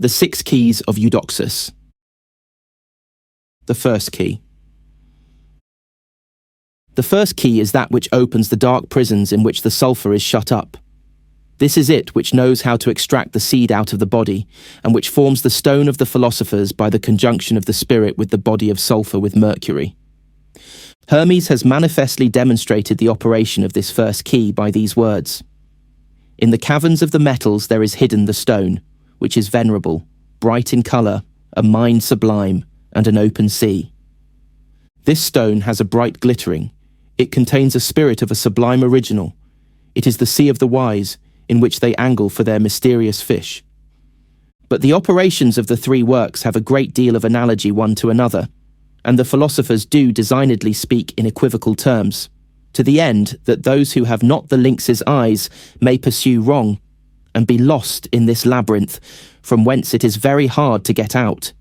The Six Keys of Eudoxus. The first key. The first key is that which opens the dark prisons in which the sulphur is shut up. This is it which knows how to extract the seed out of the body, and which forms the stone of the philosophers by the conjunction of the spirit with the body of sulphur with mercury. Hermes has manifestly demonstrated the operation of this first key by these words. In the caverns of the metals there is hidden the stone, which is venerable, bright in colour, a mind sublime, and an open sea. This stone has a bright glittering. It contains a spirit of a sublime original. It is the sea of the wise, in which they angle for their mysterious fish. But the operations of the three works have a great deal of analogy one to another, and the philosophers do designedly speak in equivocal terms, to the end that those who have not the lynx's eyes may pursue wrong, and be lost in this labyrinth, from whence it is very hard to get out.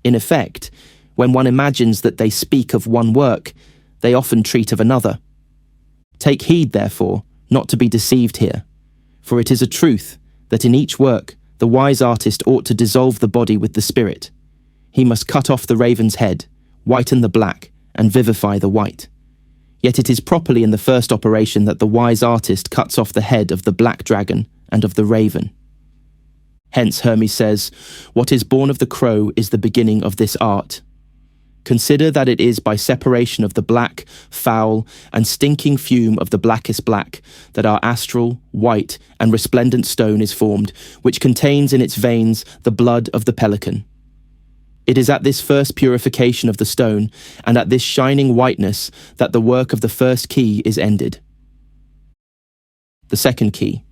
In effect, when one imagines that they speak of one work, they often treat of another. Take heed, therefore, not to be deceived here, for it is a truth that in each work the wise artist ought to dissolve the body with the spirit. He must cut off the raven's head, whiten the black, and vivify the white. Yet it is properly in the first operation that the wise artist cuts off the head of the black dragon and of the raven. Hence Hermes says, "What is born of the crow is the beginning of this art." Consider that it is by separation of the black, foul, and stinking fume of the blackest black that our astral, white, and resplendent stone is formed, which contains in its veins the blood of the pelican. It is at this first purification of the stone, and at this shining whiteness, that the work of the first key is ended. The second key.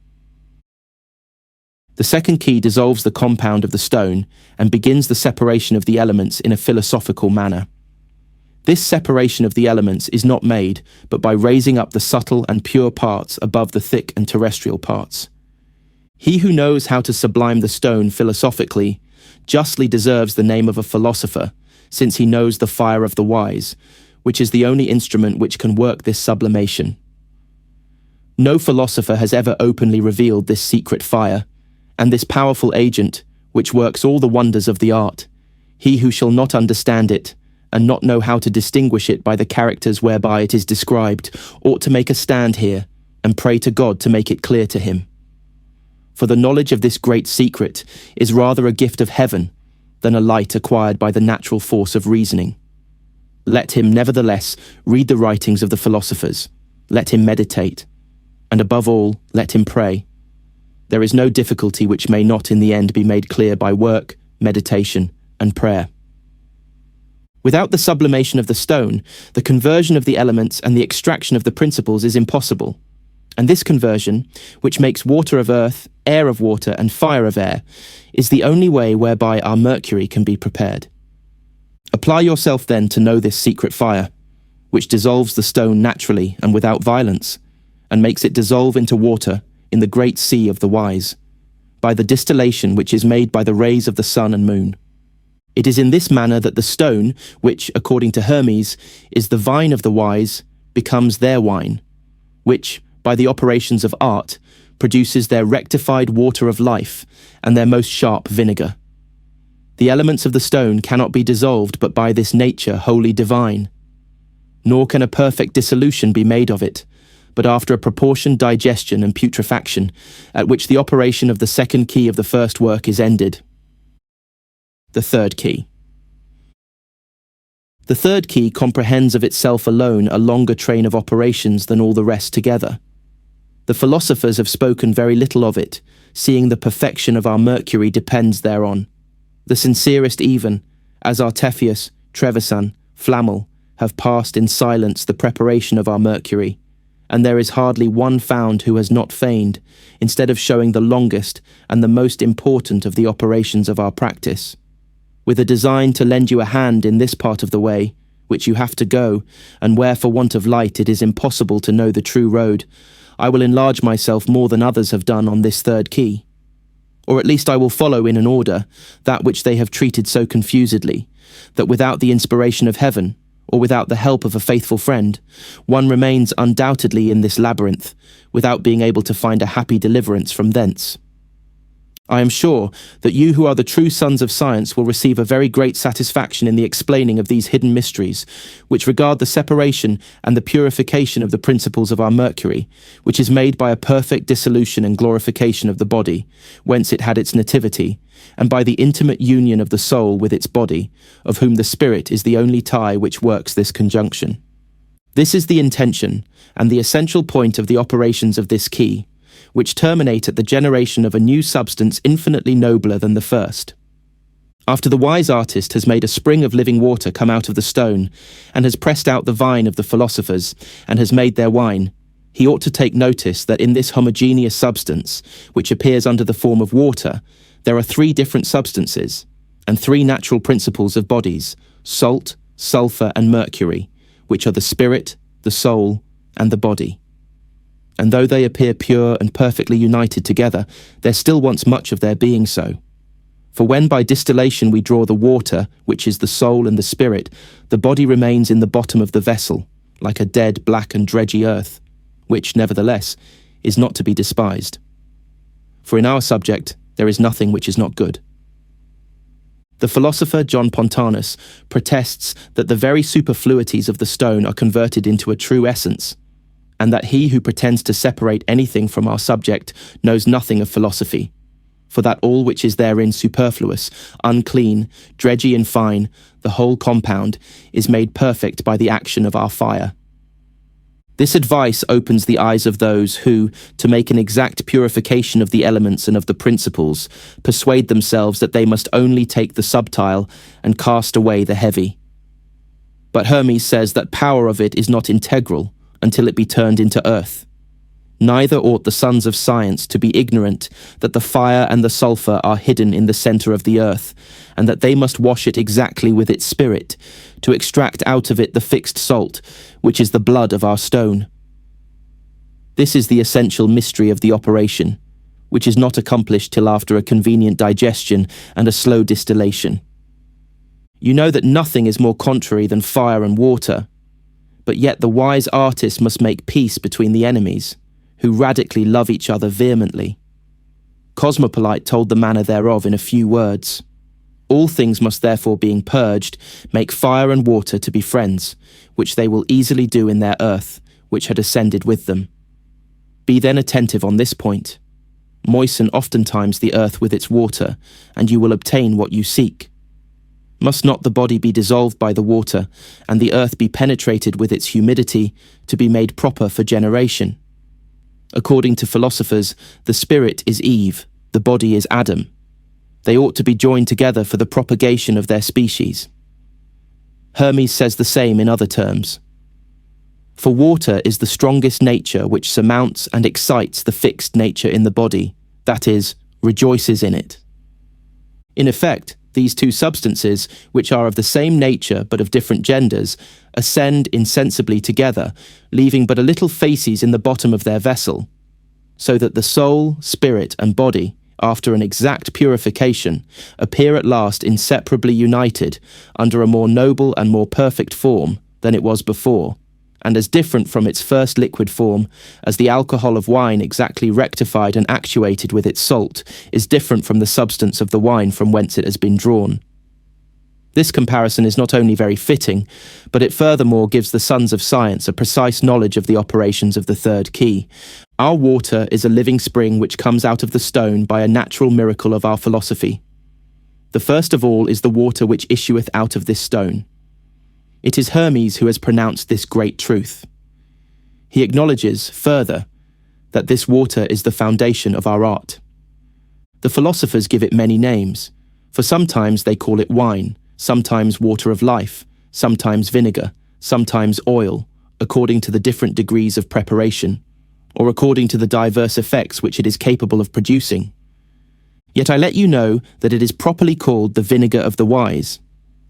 The second key dissolves the compound of the stone and begins the separation of the elements in a philosophical manner. This separation of the elements is not made but by raising up the subtle and pure parts above the thick and terrestrial parts. He who knows how to sublime the stone philosophically justly deserves the name of a philosopher, since he knows the fire of the wise, which is the only instrument which can work this sublimation. No philosopher has ever openly revealed this secret fire, and this powerful agent, which works all the wonders of the art. He who shall not understand it, and not know how to distinguish it by the characters whereby it is described, ought to make a stand here, and pray to God to make it clear to him. For the knowledge of this great secret is rather a gift of heaven than a light acquired by the natural force of reasoning. Let him nevertheless read the writings of the philosophers, let him meditate, and above all, let him pray. There is no difficulty which may not in the end be made clear by work, meditation, and prayer. Without the sublimation of the stone, the conversion of the elements and the extraction of the principles is impossible. And this conversion, which makes water of earth, air of water, and fire of air, is the only way whereby our mercury can be prepared. Apply yourself then to know this secret fire, which dissolves the stone naturally and without violence, and makes it dissolve into water in the great sea of the wise, by the distillation which is made by the rays of the sun and moon. It is in this manner that the stone, which, according to Hermes, is the vine of the wise, becomes their wine, which, by the operations of art, produces their rectified water of life and their most sharp vinegar. The elements of the stone cannot be dissolved but by this nature wholly divine, nor can a perfect dissolution be made of it, but after a proportioned digestion and putrefaction, at which the operation of the second key of the first work is ended. The third key. The third key comprehends of itself alone a longer train of operations than all the rest together. The philosophers have spoken very little of it, seeing the perfection of our mercury depends thereon. The sincerest even, as Artephius, Trevisan, Flammel, have passed in silence the preparation of our mercury, and there is hardly one found who has not feigned, instead of showing the longest and the most important of the operations of our practice. With a design to lend you a hand in this part of the way, which you have to go, and where for want of light it is impossible to know the true road, I will enlarge myself more than others have done on this third key. Or at least I will follow in an order that which they have treated so confusedly, that without the inspiration of heaven, or without the help of a faithful friend, one remains undoubtedly in this labyrinth, without being able to find a happy deliverance from thence. I am sure that you who are the true sons of science will receive a very great satisfaction in the explaining of these hidden mysteries, which regard the separation and the purification of the principles of our mercury, which is made by a perfect dissolution and glorification of the body, whence it had its nativity, and by the intimate union of the soul with its body, of whom the spirit is the only tie which works this conjunction. This is the intention and the essential point of the operations of this key, which terminate at the generation of a new substance infinitely nobler than the first. After the wise artist has made a spring of living water come out of the stone, and has pressed out the vine of the philosophers, and has made their wine, he ought to take notice that in this homogeneous substance, which appears under the form of water, there are three different substances, and three natural principles of bodies, salt, sulfur, and mercury, which are the spirit, the soul, and the body. And though they appear pure and perfectly united together, there still wants much of their being so. For when by distillation we draw the water, which is the soul and the spirit, the body remains in the bottom of the vessel, like a dead, black and dredgy earth, which, nevertheless, is not to be despised. For in our subject there is nothing which is not good. The philosopher John Pontanus protests that the very superfluities of the stone are converted into a true essence, and that he who pretends to separate anything from our subject knows nothing of philosophy, for that all which is therein superfluous, unclean, dredgy and fine, the whole compound, is made perfect by the action of our fire. This advice opens the eyes of those who, to make an exact purification of the elements and of the principles, persuade themselves that they must only take the subtile and cast away the heavy. But Hermes says that power of it is not integral, until it be turned into earth. Neither ought the sons of science to be ignorant that the fire and the sulfur are hidden in the center of the earth, and that they must wash it exactly with its spirit, to extract out of it the fixed salt, which is the blood of our stone. This is the essential mystery of the operation, which is not accomplished till after a convenient digestion and a slow distillation. You know that nothing is more contrary than fire and water, but yet the wise artist must make peace between the enemies, who radically love each other vehemently. Cosmopolite told the manner thereof in a few words. All things must therefore, being purged, make fire and water to be friends, which they will easily do in their earth, which had ascended with them. Be then attentive on this point. Moisten oftentimes the earth with its water, and you will obtain what you seek. Must not the body be dissolved by the water, and the earth be penetrated with its humidity, to be made proper for generation? According to philosophers, the spirit is Eve, the body is Adam. They ought to be joined together for the propagation of their species. Hermes says the same in other terms. For water is the strongest nature which surmounts and excites the fixed nature in the body, that is, rejoices in it. In effect, these two substances, which are of the same nature but of different genders, ascend insensibly together, leaving but a little facies in the bottom of their vessel, so that the soul, spirit, and body, after an exact purification, appear at last inseparably united under a more noble and more perfect form than it was before, and as different from its first liquid form as the alcohol of wine exactly rectified and actuated with its salt is different from the substance of the wine from whence it has been drawn. This comparison is not only very fitting, but it furthermore gives the sons of science a precise knowledge of the operations of the third key. Our water is a living spring which comes out of the stone by a natural miracle of our philosophy. The first of all is the water which issueth out of this stone. It is Hermes who has pronounced this great truth. He acknowledges, further, that this water is the foundation of our art. The philosophers give it many names, for sometimes they call it wine, sometimes water of life, sometimes vinegar, sometimes oil, according to the different degrees of preparation, or according to the diverse effects which it is capable of producing. Yet I let you know that it is properly called the vinegar of the wise,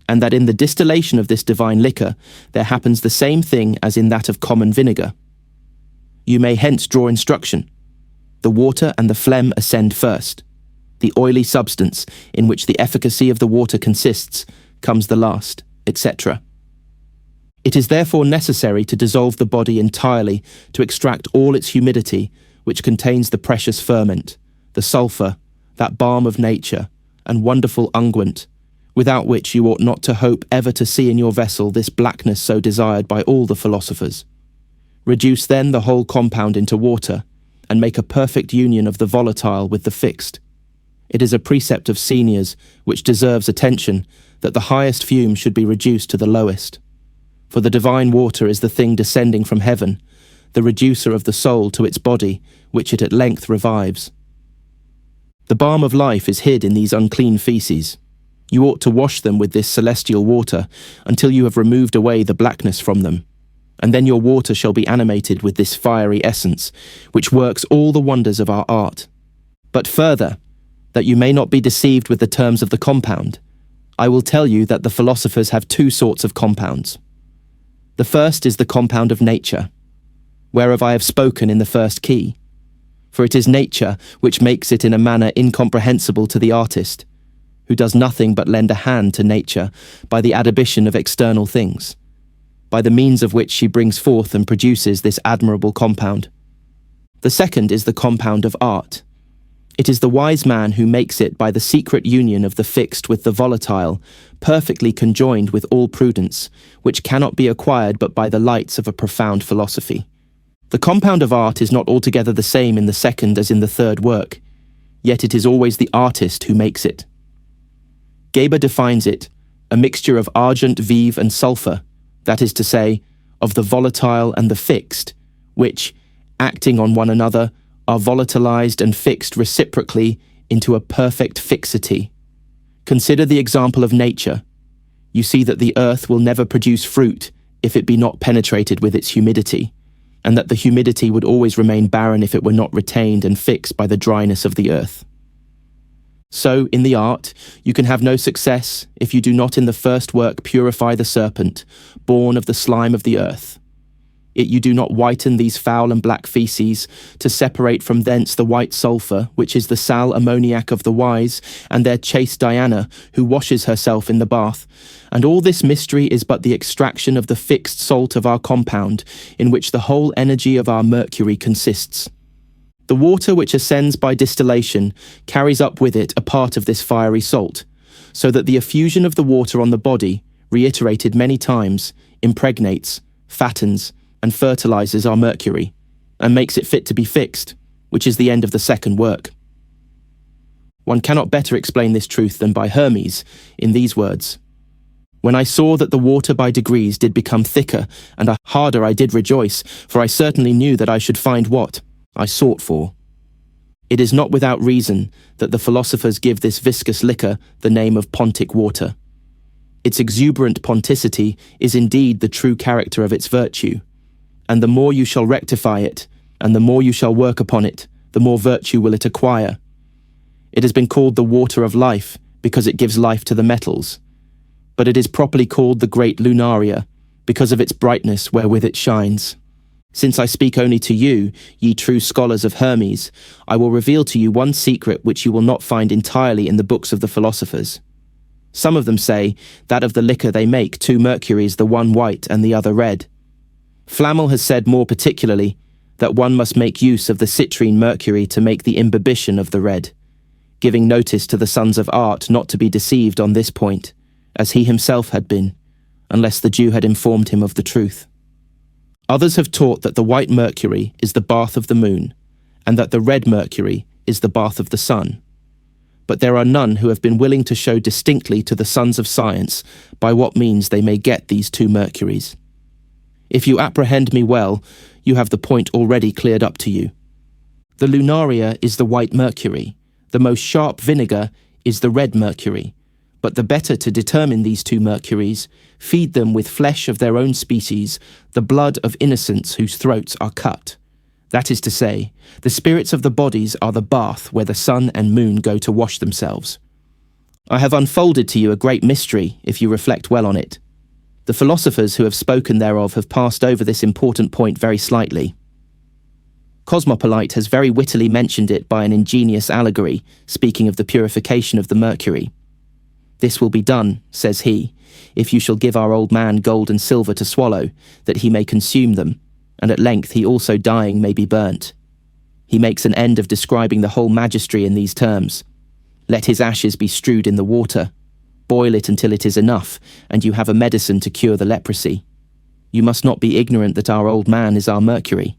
and that in the distillation of this divine liquor there happens the same thing as in that of common vinegar. You may hence draw instruction. The water and the phlegm ascend first. The oily substance, in which the efficacy of the water consists, comes the last, etc. It is therefore necessary to dissolve the body entirely to extract all its humidity, which contains the precious ferment, the sulfur, that balm of nature, and wonderful unguent, without which you ought not to hope ever to see in your vessel this blackness so desired by all the philosophers. Reduce then the whole compound into water, and make a perfect union of the volatile with the fixed. It is a precept of seniors, which deserves attention, that the highest fume should be reduced to the lowest. For the divine water is the thing descending from heaven, the reducer of the soul to its body, which it at length revives. The balm of life is hid in these unclean feces. You ought to wash them with this celestial water until you have removed away the blackness from them, and then your water shall be animated with this fiery essence, which works all the wonders of our art. But further, that you may not be deceived with the terms of the compound, I will tell you that the philosophers have two sorts of compounds. The first is the compound of nature, whereof I have spoken in the first key. For it is nature which makes it in a manner incomprehensible to the artist, who does nothing but lend a hand to nature by the adhibition of external things, by the means of which she brings forth and produces this admirable compound. The second is the compound of art. It is the wise man who makes it by the secret union of the fixed with the volatile, perfectly conjoined with all prudence, which cannot be acquired but by the lights of a profound philosophy. The compound of art is not altogether the same in the second as in the third work, yet it is always the artist who makes it. Geber defines it, a mixture of argent, vive, and sulphur, that is to say, of the volatile and the fixed, which, acting on one another, are volatilized and fixed reciprocally into a perfect fixity. Consider the example of nature. You see that the earth will never produce fruit if it be not penetrated with its humidity, and that the humidity would always remain barren if it were not retained and fixed by the dryness of the earth. So, in the art, you can have no success if you do not in the first work purify the serpent, born of the slime of the earth. Yet you do not whiten these foul and black feces, to separate from thence the white sulphur, which is the sal ammoniac of the wise, and their chaste Diana, who washes herself in the bath. And all this mystery is but the extraction of the fixed salt of our compound, in which the whole energy of our mercury consists. The water which ascends by distillation carries up with it a part of this fiery salt, so that the effusion of the water on the body, reiterated many times, impregnates, fattens, and fertilizes our mercury, and makes it fit to be fixed, which is the end of the second work. One cannot better explain this truth than by Hermes, in these words: When I saw that the water by degrees did become thicker, and harder, I did rejoice, for I certainly knew that I should find what I sought for. It is not without reason that the philosophers give this viscous liquor the name of pontic water. Its exuberant ponticity is indeed the true character of its virtue, and the more you shall rectify it, and the more you shall work upon it, the more virtue will it acquire. It has been called the water of life, because it gives life to the metals, but it is properly called the great lunaria, because of its brightness wherewith it shines. Since I speak only to you, ye true scholars of Hermes, I will reveal to you one secret which you will not find entirely in the books of the philosophers. Some of them say that of the liquor they make 2 mercuries, the one white and the other red. Flammel has said more particularly that one must make use of the citrine mercury to make the imbibition of the red, giving notice to the sons of art not to be deceived on this point, as he himself had been, unless the Jew had informed him of the truth. Others have taught that the white mercury is the bath of the moon, and that the red mercury is the bath of the sun. But there are none who have been willing to show distinctly to the sons of science by what means they may get these 2 mercuries. If you apprehend me well, you have the point already cleared up to you. The lunaria is the white mercury, the most sharp vinegar is the red mercury, but the better to determine these 2 mercuries, feed them with flesh of their own species, the blood of innocents whose throats are cut. That is to say, the spirits of the bodies are the bath where the sun and moon go to wash themselves. I have unfolded to you a great mystery, if you reflect well on it. The philosophers who have spoken thereof have passed over this important point very slightly. Cosmopolite has very wittily mentioned it by an ingenious allegory, speaking of the purification of the mercury. This will be done, says he, if you shall give our old man gold and silver to swallow, that he may consume them, and at length he also dying may be burnt. He makes an end of describing the whole magistry in these terms, Let his ashes be strewed in the water. Boil it until it is enough, and you have a medicine to cure the leprosy. You must not be ignorant that our old man is our Mercury.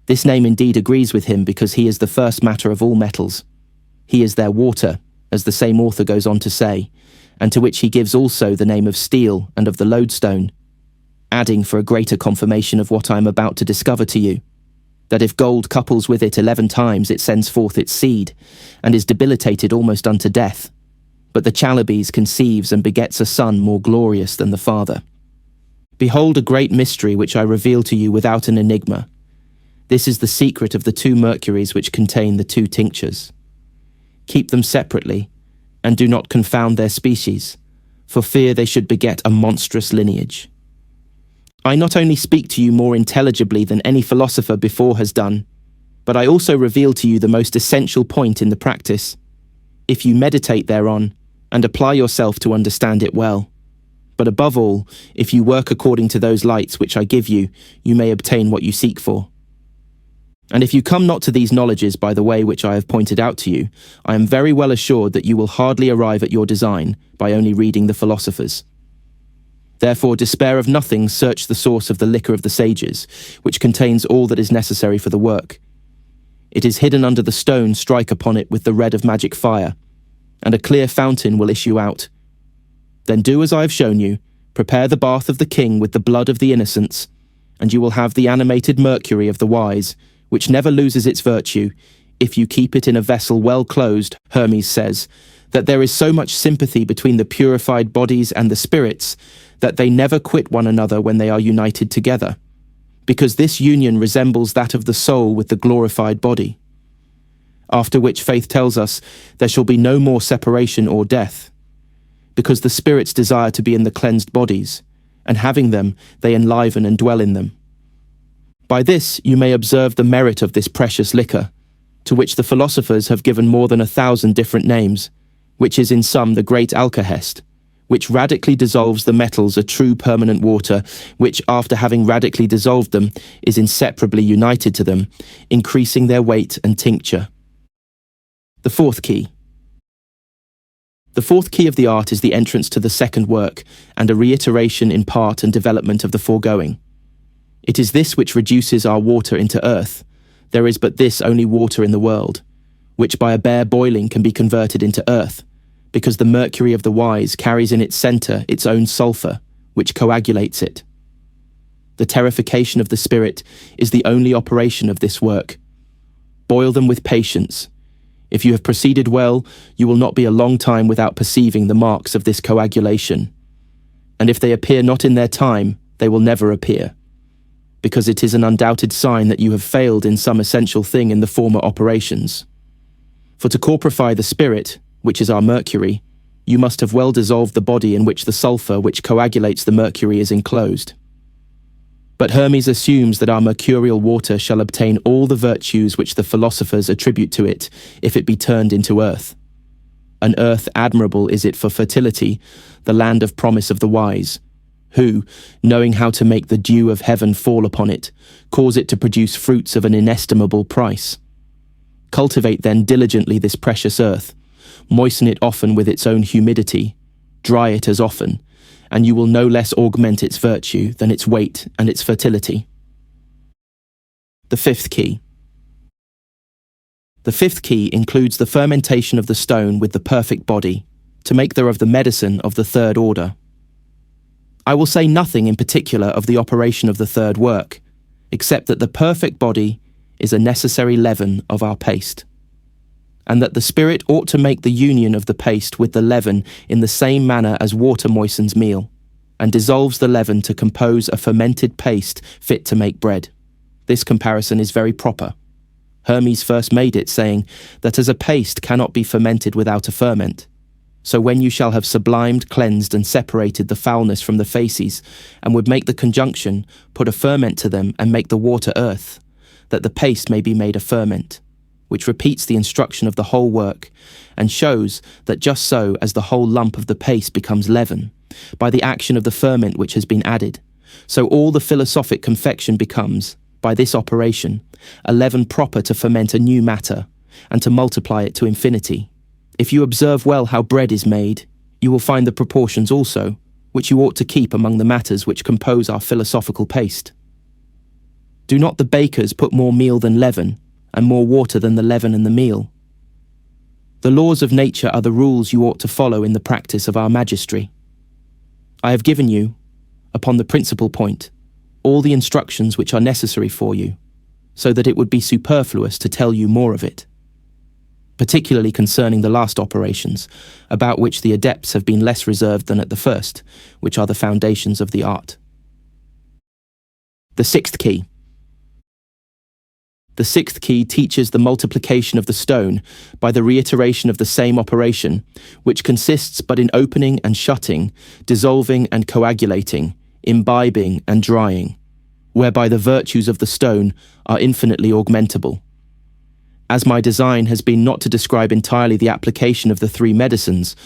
This name indeed agrees with him because he is the first matter of all metals. He is their water, as the same author goes on to say, and to which he gives also the name of steel and of the lodestone, adding for a greater confirmation of what I am about to discover to you, that if gold couples with it 11 times it sends forth its seed, and is debilitated almost unto death. But the Chalybes conceives and begets a son more glorious than the father. Behold a great mystery which I reveal to you without an enigma. This is the secret of the 2 mercuries which contain the 2 tinctures. Keep them separately, and do not confound their species, for fear they should beget a monstrous lineage. I not only speak to you more intelligibly than any philosopher before has done, but I also reveal to you the most essential point in the practice, if you meditate thereon, and apply yourself to understand it well. But above all, if you work according to those lights which I give you, you may obtain what you seek for. And if you come not to these knowledges by the way which I have pointed out to you, I am very well assured that you will hardly arrive at your design by only reading the philosophers. Therefore despair of nothing, search the source of the liquor of the sages, which contains all that is necessary for the work. It is hidden under the stone, strike upon it with the red of magic fire, and a clear fountain will issue out. Then do as I have shown you, prepare the bath of the king with the blood of the innocents, and you will have the animated mercury of the wise, which never loses its virtue, if you keep it in a vessel well closed. Hermes says that there is so much sympathy between the purified bodies and the spirits that they never quit one another when they are united together, because this union resembles that of the soul with the glorified body. After which faith tells us there shall be no more separation or death, because the spirits desire to be in the cleansed bodies, and having them, they enliven and dwell in them. By this you may observe the merit of this precious liquor, to which the philosophers have given more than 1,000 different names, which is in sum the great alkahest, which radically dissolves the metals, a true permanent water, which after having radically dissolved them, is inseparably united to them, increasing their weight and tincture. The 4th key. The 4th key of the art is the entrance to the 2nd work, and a reiteration in part and development of the foregoing. It is this which reduces our water into earth. There is but this only water in the world, which by a bare boiling can be converted into earth, because the mercury of the wise carries in its centre its own sulphur, which coagulates it. The terrification of the spirit is the only operation of this work. Boil them with patience. If you have proceeded well, you will not be a long time without perceiving the marks of this coagulation. And if they appear not in their time, they will never appear, because it is an undoubted sign that you have failed in some essential thing in the former operations. For to corporify the spirit, which is our mercury, you must have well dissolved the body in which the sulphur which coagulates the mercury is enclosed. But Hermes assumes that our mercurial water shall obtain all the virtues which the philosophers attribute to it, if it be turned into earth. An earth admirable is it for fertility, the land of promise of the wise, who, knowing how to make the dew of heaven fall upon it, cause it to produce fruits of an inestimable price. Cultivate then diligently this precious earth, moisten it often with its own humidity, dry it as often, and you will no less augment its virtue than its weight and its fertility. The 5th key. The 5th key includes the fermentation of the stone with the perfect body, to make thereof the medicine of the 3rd order. I will say nothing in particular of the operation of the 3rd work, except that the perfect body is a necessary leaven of our paste, and that the spirit ought to make the union of the paste with the leaven in the same manner as water moistens meal, and dissolves the leaven to compose a fermented paste fit to make bread. This comparison is very proper. Hermes first made it, saying that as a paste cannot be fermented without a ferment, so when you shall have sublimed, cleansed, and separated the foulness from the faces, and would make the conjunction, put a ferment to them, and make the water earth, that the paste may be made a ferment, which repeats the instruction of the whole work, and shows that just so as the whole lump of the paste becomes leaven, by the action of the ferment which has been added, so all the philosophic confection becomes, by this operation, a leaven proper to ferment a new matter, and to multiply it to infinity. If you observe well how bread is made, you will find the proportions also, which you ought to keep among the matters which compose our philosophical paste. Do not the bakers put more meal than leaven, and more water than the leaven and the meal? The laws of nature are the rules you ought to follow in the practice of our magistry. I have given you, upon the principal point, all the instructions which are necessary for you, so that it would be superfluous to tell you more of it, particularly concerning the last operations, about which the adepts have been less reserved than at the first, which are the foundations of the art. The sixth key. The sixth key teaches the multiplication of the stone by the reiteration of the same operation, which consists but in opening and shutting, dissolving and coagulating, imbibing and drying, whereby the virtues of the stone are infinitely augmentable. As my design has been not to describe entirely the application of the three medicines,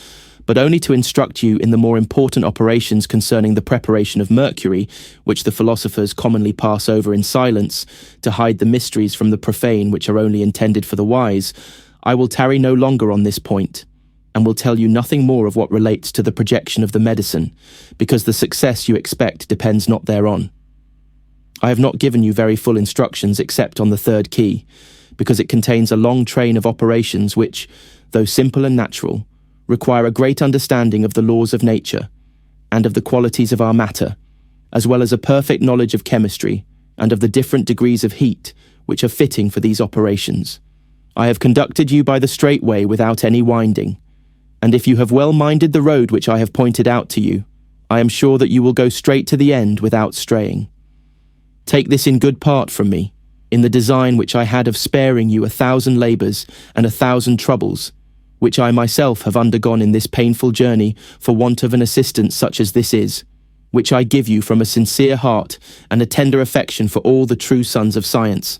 but only to instruct you in the more important operations concerning the preparation of mercury, which the philosophers commonly pass over in silence, to hide the mysteries from the profane which are only intended for the wise, I will tarry no longer on this point, and will tell you nothing more of what relates to the projection of the medicine, because the success you expect depends not thereon. I have not given you very full instructions except on the third key, because it contains a long train of operations which, though simple and natural, require a great understanding of the laws of nature and of the qualities of our matter, as well as a perfect knowledge of chemistry and of the different degrees of heat which are fitting for these operations. I have conducted you by the straight way without any winding, and if you have well minded the road which I have pointed out to you, I am sure that you will go straight to the end without straying. Take this in good part from me, in the design which I had of sparing you 1,000 labours and 1,000 troubles, which I myself have undergone in this painful journey for want of an assistance such as this is, which I give you from a sincere heart and a tender affection for all the true sons of science.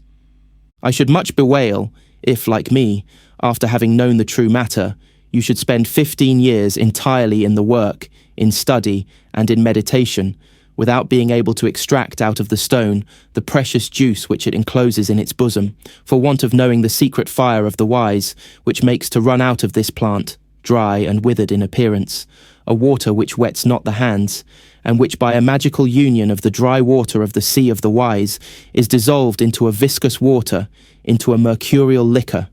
I should much bewail if, like me, after having known the true matter, you should spend 15 years entirely in the work, in study, and in meditation, without being able to extract out of the stone the precious juice which it encloses in its bosom, for want of knowing the secret fire of the wise, which makes to run out of this plant, dry and withered in appearance, a water which wets not the hands, and which by a magical union of the dry water of the sea of the wise is dissolved into a viscous water, into a mercurial liquor,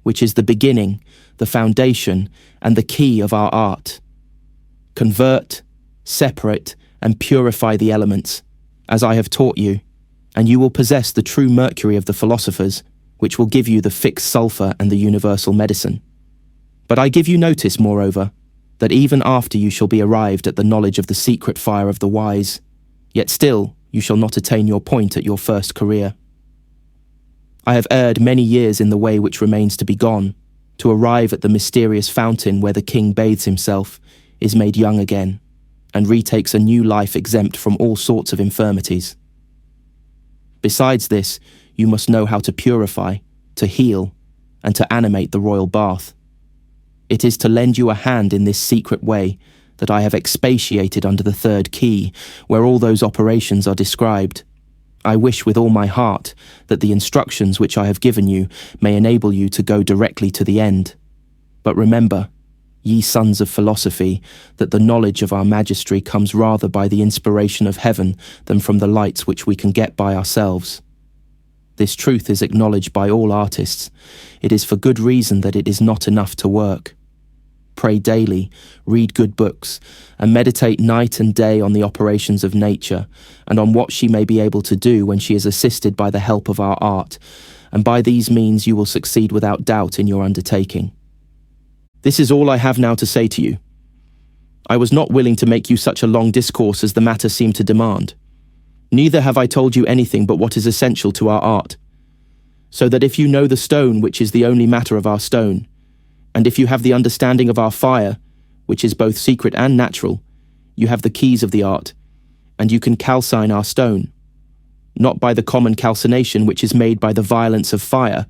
which is the beginning, the foundation, and the key of our art. Convert, separate, and purify the elements, as I have taught you, and you will possess the true mercury of the philosophers, which will give you the fixed sulphur and the universal medicine. But I give you notice, moreover, that even after you shall be arrived at the knowledge of the secret fire of the wise, yet still you shall not attain your point at your first career. I have erred many years in the way which remains to be gone, to arrive at the mysterious fountain where the king bathes himself, is made young again, and retakes a new life exempt from all sorts of infirmities. Besides this, you must know how to purify, to heal, and to animate the royal bath. It is to lend you a hand in this secret way that I have expatiated under the third key, where all those operations are described. I wish with all my heart that the instructions which I have given you may enable you to go directly to the end. But remember, ye sons of philosophy, that the knowledge of our magistry comes rather by the inspiration of heaven than from the lights which we can get by ourselves. This truth is acknowledged by all artists. It is for good reason that it is not enough to work. Pray daily, read good books, and meditate night and day on the operations of nature, and on what she may be able to do when she is assisted by the help of our art, and by these means you will succeed without doubt in your undertaking. This is all I have now to say to you. I was not willing to make you such a long discourse as the matter seemed to demand. Neither have I told you anything but what is essential to our art, so that if you know the stone which is the only matter of our stone, and if you have the understanding of our fire, which is both secret and natural, you have the keys of the art, and you can calcine our stone, not by the common calcination which is made by the violence of fire,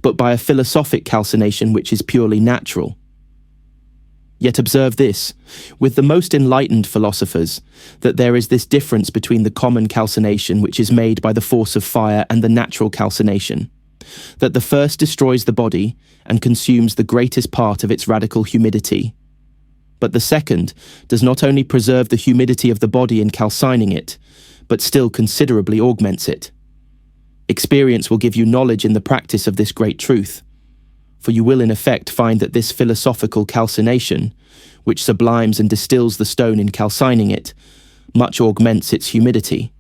but by a philosophic calcination which is purely natural. Yet observe this, with the most enlightened philosophers, that there is this difference between the common calcination which is made by the force of fire and the natural calcination, that the first destroys the body and consumes the greatest part of its radical humidity. But the second does not only preserve the humidity of the body in calcining it, but still considerably augments it. Experience will give you knowledge in the practice of this great truth, for you will in effect find that this philosophical calcination, which sublimes and distills the stone in calcining it, much augments its humidity.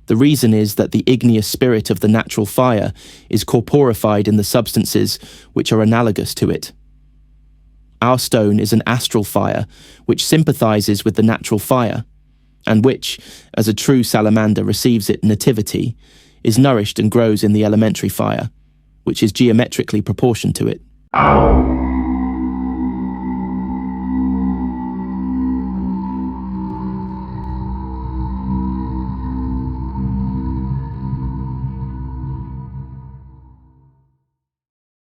The reason is that the igneous spirit of the natural fire is corporified in the substances which are analogous to it. Our stone is an astral fire which sympathizes with the natural fire, and which, as a true salamander receives it nativity, is nourished and grows in the elementary fire, which is geometrically proportioned to it.